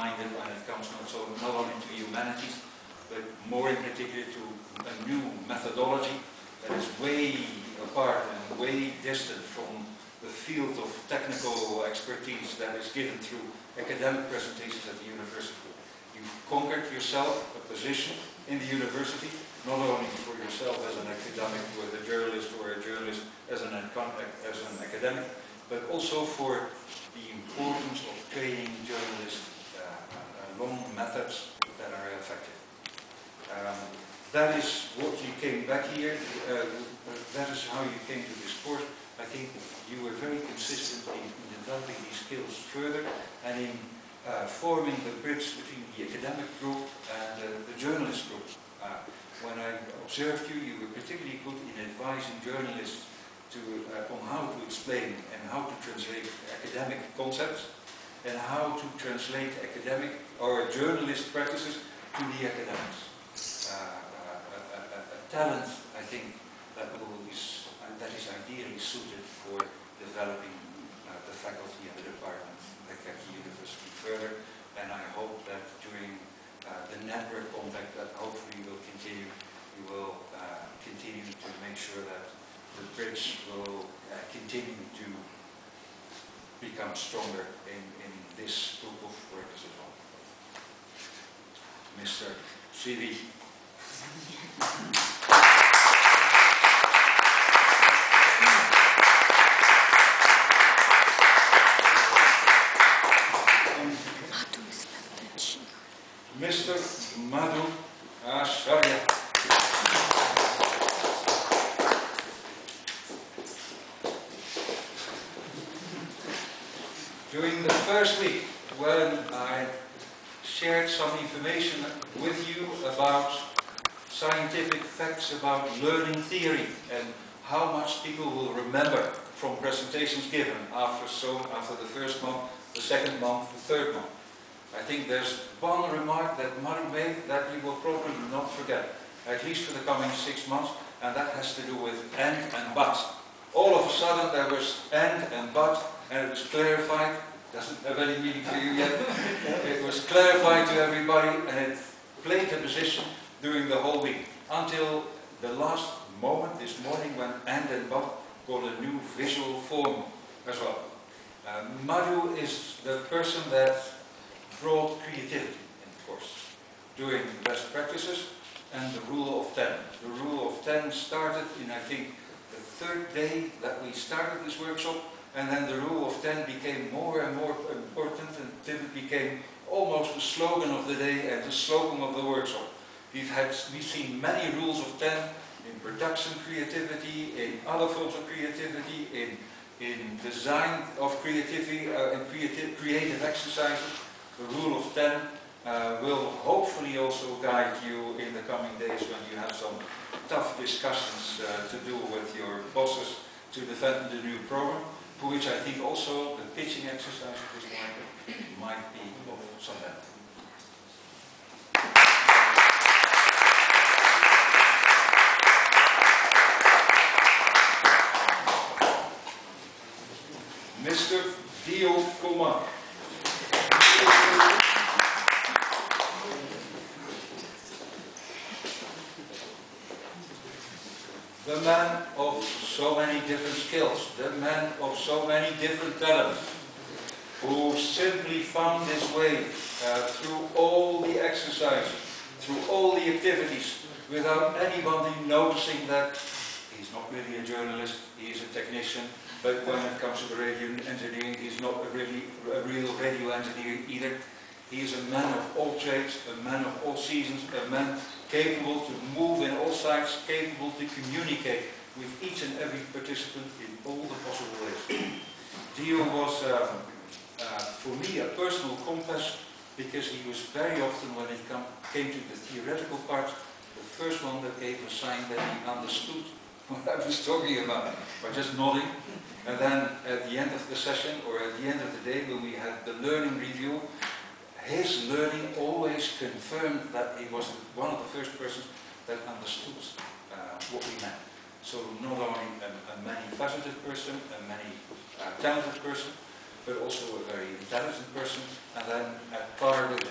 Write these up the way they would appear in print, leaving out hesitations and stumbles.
minded when it comes not only to humanities, but more in particular to a new methodology that is way apart and way distant from the field of technical expertise that is given through academic presentations at the university. You've conquered yourself a position in the university, not only for yourself as an academic with a journalist or a journalist as an academic, but also for the importance of training journalists along methods that are effective. That is what you came back here, that is how you came to this course. I think you were very consistent in developing these skills further and in forming the bridge between the academic group and the journalist group. When I observed you, you were particularly good in advising journalists on how to explain and how to translate academic concepts and how to translate academic or journalist practices to the academics. A talent, I think, that is ideally suited for developing the faculty and the department at the university further, and I hope that during the network contact that hopefully will continue, we will continue to make sure that the bridge will continue to become stronger in this group of workers as well. Mr. Sivi. Mr. Madhu Acharya. During the first week, when I shared some information with you about scientific facts about learning theory and how much people will remember from presentations given after the first month, the second month, the third month. I think there's one remark that Madhu made that we will probably not forget, at least for the coming 6 months, and that has to do with and but. All of a sudden there was and but, and it was clarified. Doesn't have any meaning for you yet. It was clarified to everybody, and it played a position during the whole week, until the last moment this morning when and but got a new visual form as well. Madhu is the person that brought creativity in the course, doing best practices and the rule of 10. The rule of 10 started in, I think, the third day that we started this workshop, and then the rule of 10 became more and more important until it became almost the slogan of the day and the slogan of the workshop. We've seen many rules of 10 in production creativity, in other forms of creativity, in design of creativity, in creative exercises. The rule of 10 will hopefully also guide you in the coming days when you have some tough discussions to do with your bosses to defend the new program, for which I think also the pitching exercise of this morning might be of some help. Mr. Dio Kumar. The man of so many different skills, the man of so many different talents, who simply found his way through all the exercises, through all the activities, without anybody noticing that he's not really a journalist, he's a technician, but when it comes to the radio engineering, he's not a real radio engineer either. He is a man of all trades, a man of all seasons, a man capable to move in all sides, capable to communicate with each and every participant in all the possible ways. Dio was, for me, a personal compass, because he was very often, when it came to the theoretical part, the first one that gave a sign that he understood what I was talking about, by just nodding. And then at the end of the session, or at the end of the day, when we had the learning review, his learning always confirmed that he was one of the first persons that understood what we meant. So not only a many-faceted person, a many talented person, but also a very intelligent person, and then at par with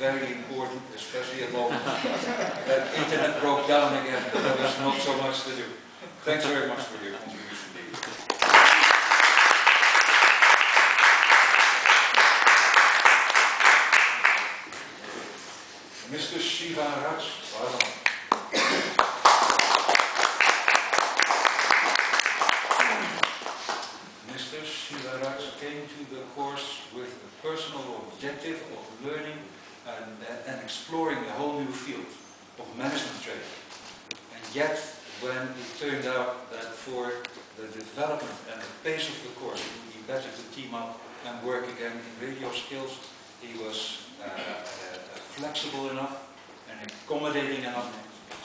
very important, especially at the moment that internet broke down again. There was not so much to do. Thanks very much for your contribution, David. Mr. Shivaraj, Mr. Shivaraj came to the course with a personal objective of learning and exploring a whole new field of management training. And yet, when it turned out that for the development and the pace of the course it would be better to team up and work again in radio skills, he was flexible enough and accommodating enough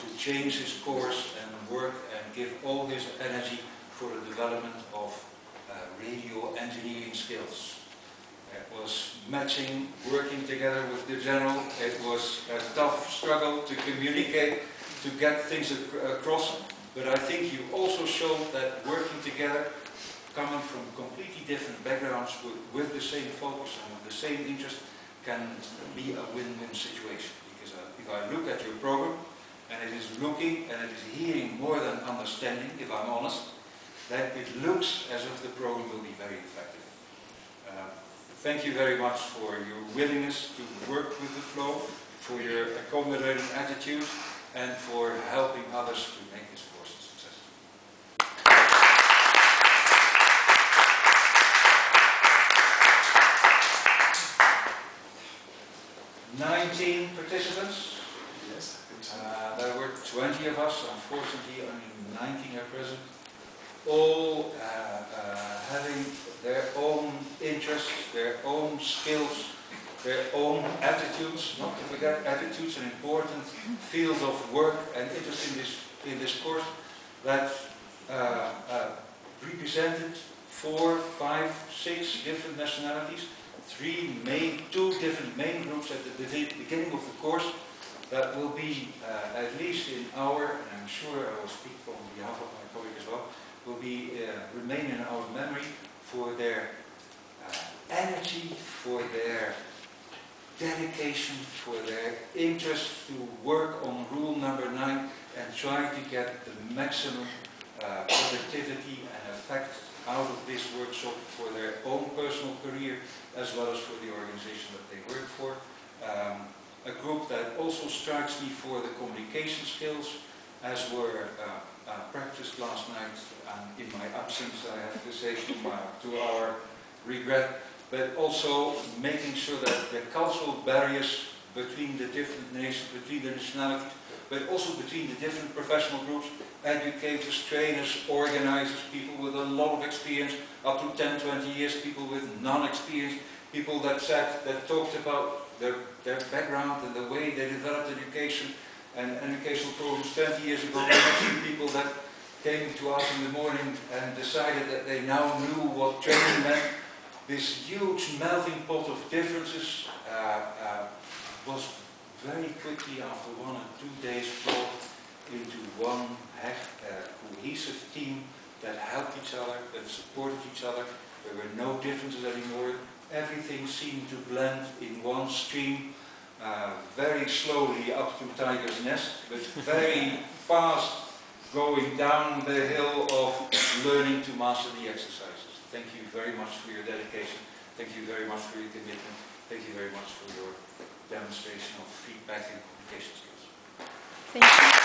to change his course and work and give all his energy for the development of radio engineering skills. It was matching, working together with the general. It was a tough struggle to communicate, to get things across, but I think you also showed that working together, coming from completely different backgrounds with the same focus and with the same interest, can be a win-win situation. Because if I look at your program, and it is looking and it is hearing more than understanding, if I'm honest, then it looks as if the program will be very effective. Thank you very much for your willingness to work with the flow, for your accommodating attitude, and for helping others to make this course a success. 19 participants. Yes, I think so. There were 20 of us, unfortunately only 19 are present. All having their own interests, their own skills, their own attitudes, not to forget attitudes, an important field of work and interest in this course that represented 4, 5, 6 different nationalities, two different main groups at the beginning of the course that will be, at least in our, and I'm sure I will speak on behalf of my colleague as well, will be remain in our memory for their energy, for their dedication, for their interest to work on rule number 9 and try to get the maximum productivity and effect out of this workshop for their own personal career as well as for the organization that they work for. A group that also strikes me for the communication skills, as were practiced last night and in my absence, I have to say, to our regret, but also making sure that the cultural barriers between the different nations, between the nationalities, but also between the different professional groups, educators, trainers, organizers, people with a lot of experience, up to 10, 20 years, people with non-experience, people that talked about their background and the way they developed education and educational programs 20 years ago. There were some people that came to us in the morning and decided that they now knew what training meant. This huge melting pot of differences was very quickly, after 1 or 2 days, brought into one cohesive team that helped each other, that supported each other. There were no differences anymore. Everything seemed to blend in one stream, very slowly up to Tiger's Nest, but very fast going down the hill of learning to master the exercises. Thank you very much for your dedication. Thank you very much for your commitment. Thank you very much for your demonstration of feedback and communication skills. Thank you.